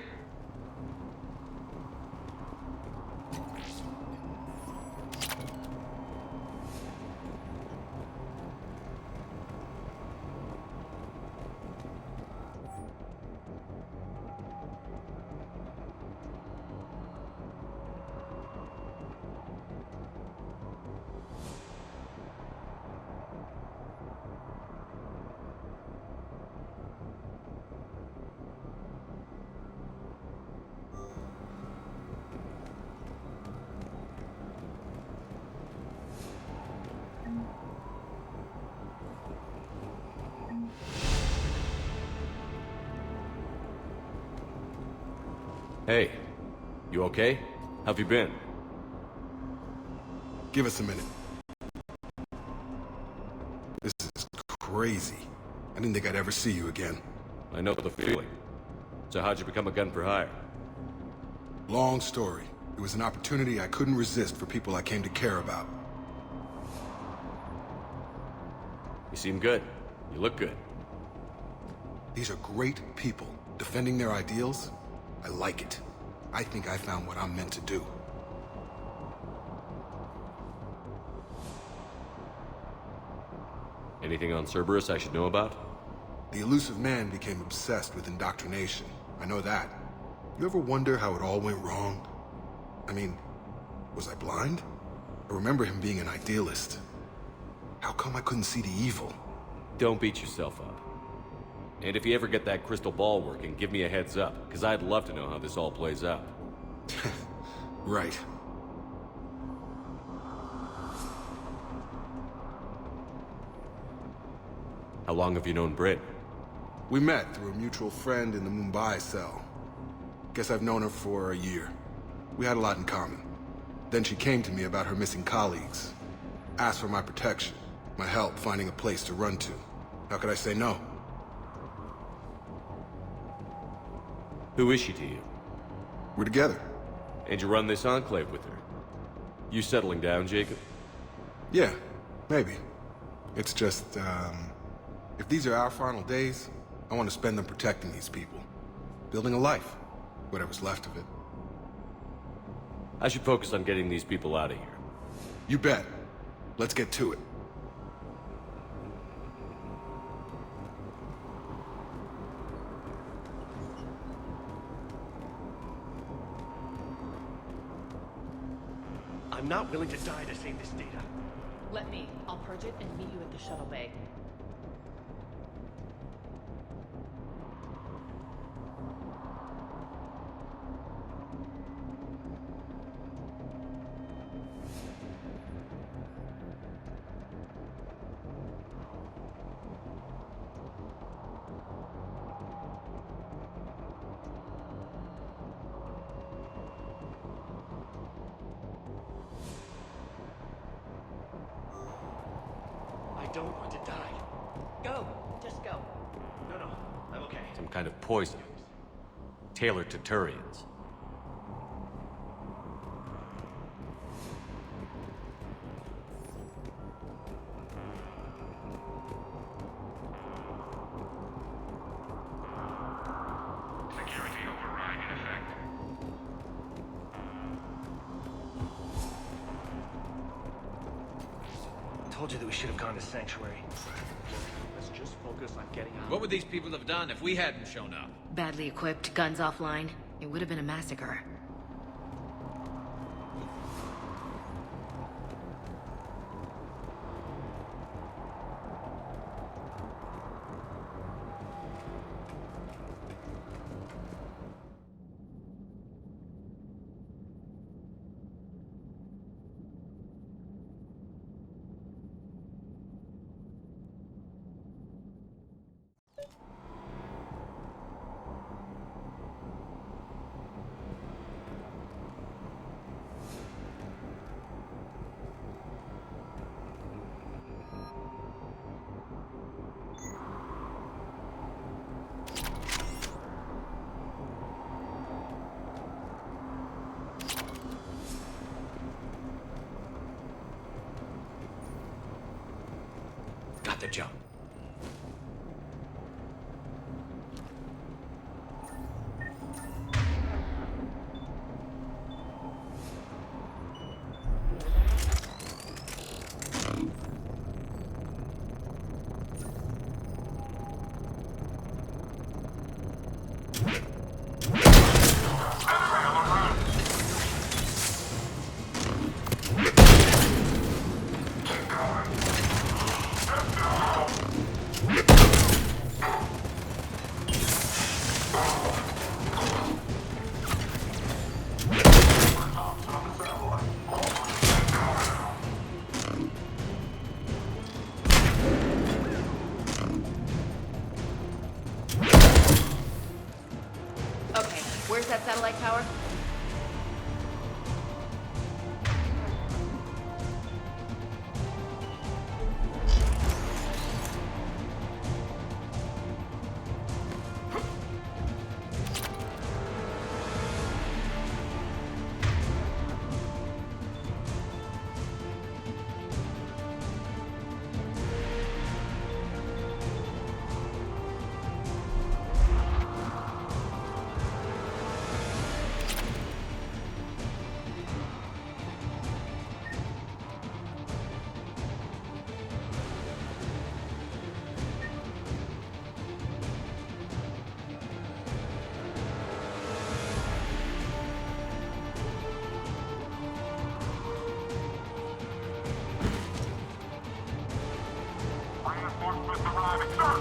Hey, you okay? How've you been? Give us a minute. This is crazy. I didn't think I'd ever see you again. I know the feeling. So how'd you become a gun for hire? Long story. It was an opportunity I couldn't resist for people I came to care about. You seem good. You look good. These are great people, defending their ideals. I like it. I think I found what I'm meant to do. Anything on Cerberus I should know about? The elusive man became obsessed with indoctrination. I know that. You ever wonder how it all went wrong? I mean, was I blind? I remember him being an idealist. How come I couldn't see the evil? Don't beat yourself up. And if you ever get that crystal ball working, give me a heads up, because I'd love to know how this all plays out. Right. How long have you known Britt? We met through a mutual friend in the Mumbai cell. Guess I've known her for a year. We had a lot in common. Then she came to me about her missing colleagues. Asked for my protection, my help finding a place to run to. How could I say no? Who is she to you? We're together. And you run this enclave with her? You settling down, Jacob? Yeah, maybe. It's just, if these are our final days, I want to spend them protecting these people. Building a life. Whatever's left of it. I should focus on getting these people out of here. You bet. Let's get to it. I'm not willing to die to save this data. Let me. I'll purge it and meet you at the shuttle bay. I don't want to die. Go. Just go. No, I'm okay. Some kind of poison. Tailored to Turians. Security override in effect. Told you that we should have gone to Sanctuary. Let's just focus on getting out. What would these people have done if we hadn't shown up? Badly equipped, guns offline. It would have been a massacre. Got the jump. Okay, where's that satellite tower? Reinforcements arriving, sir!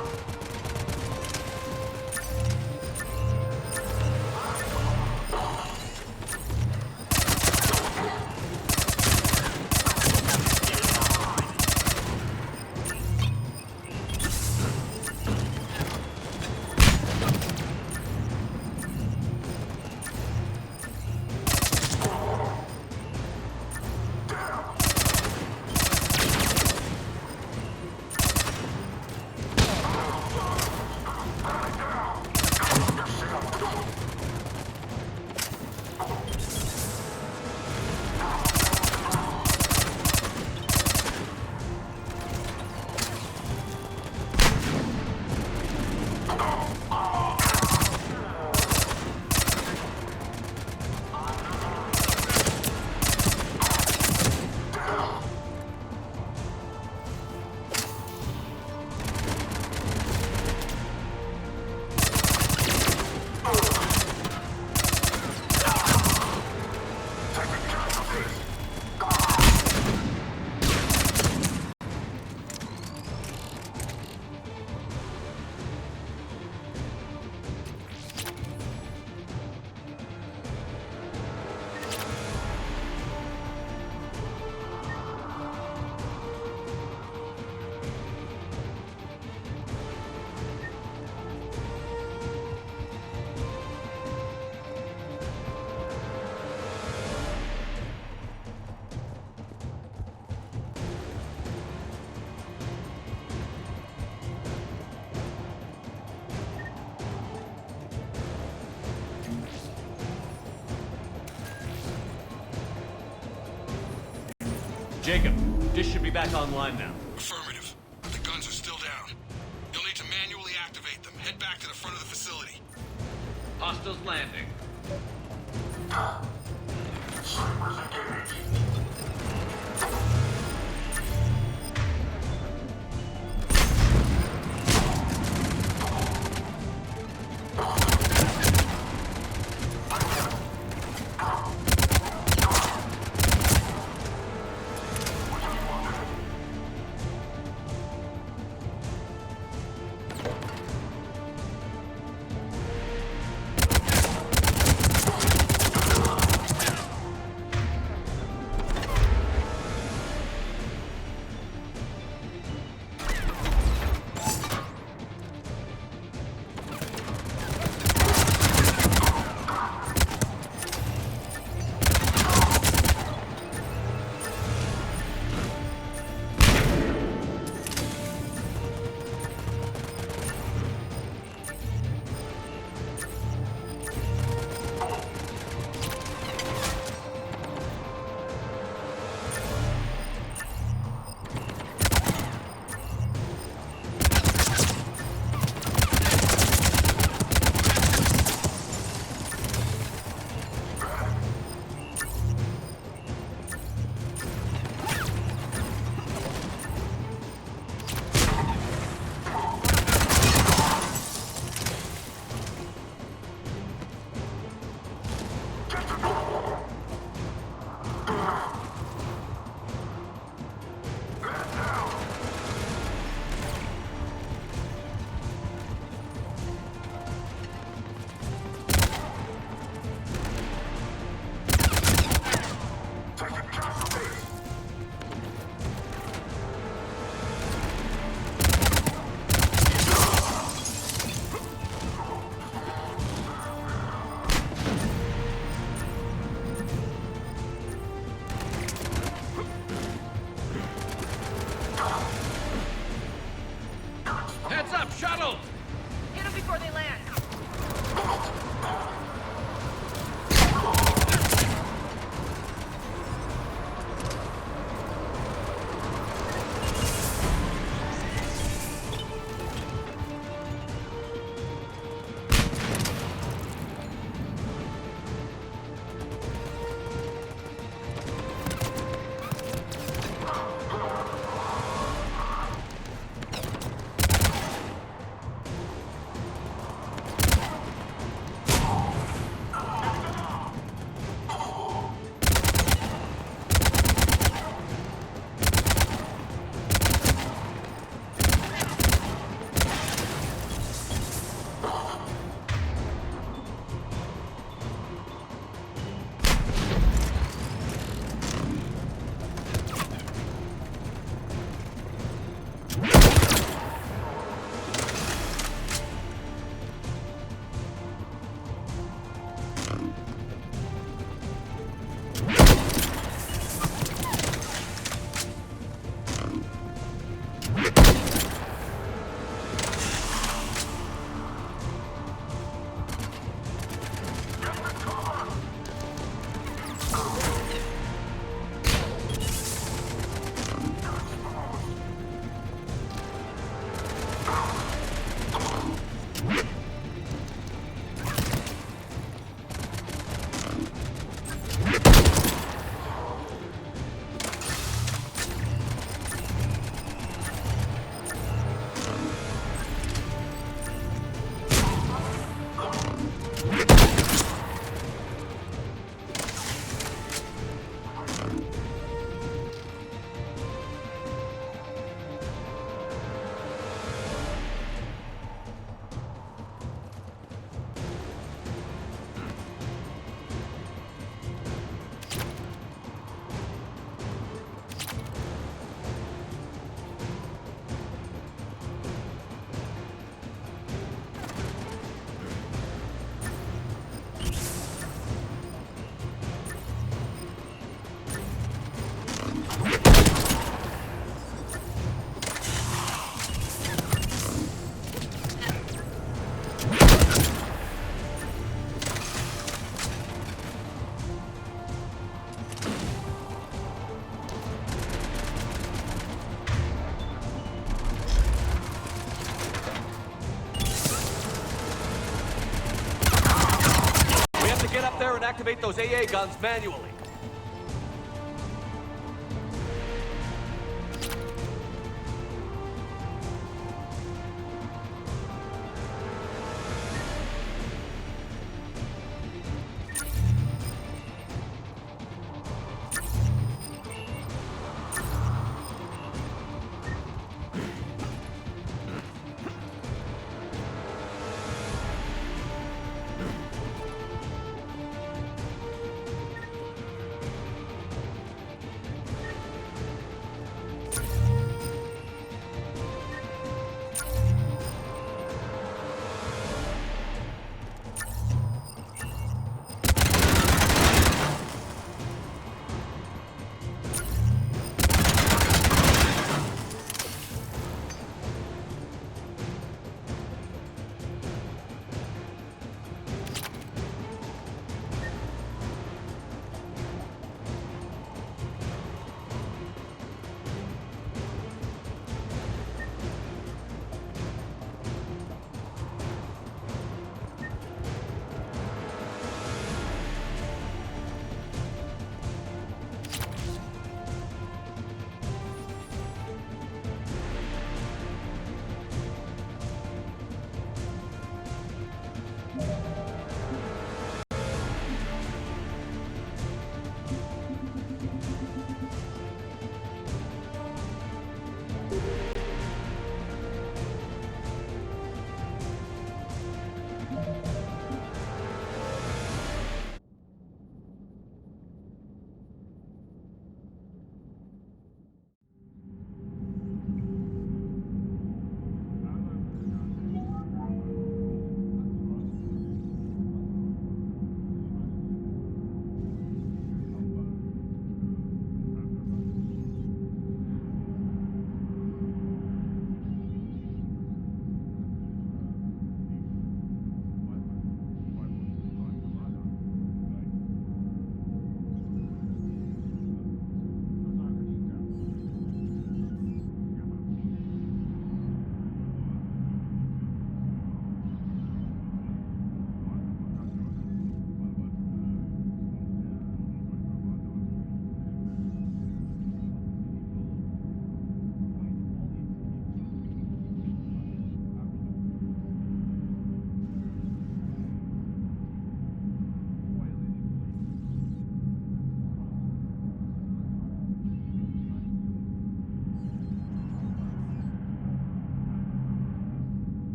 Jacob, dish should be back online now. Affirmative. The guns are still down. You'll need to manually activate them. Head back to the front of the facility. Hostiles landing. activate those AA guns manually.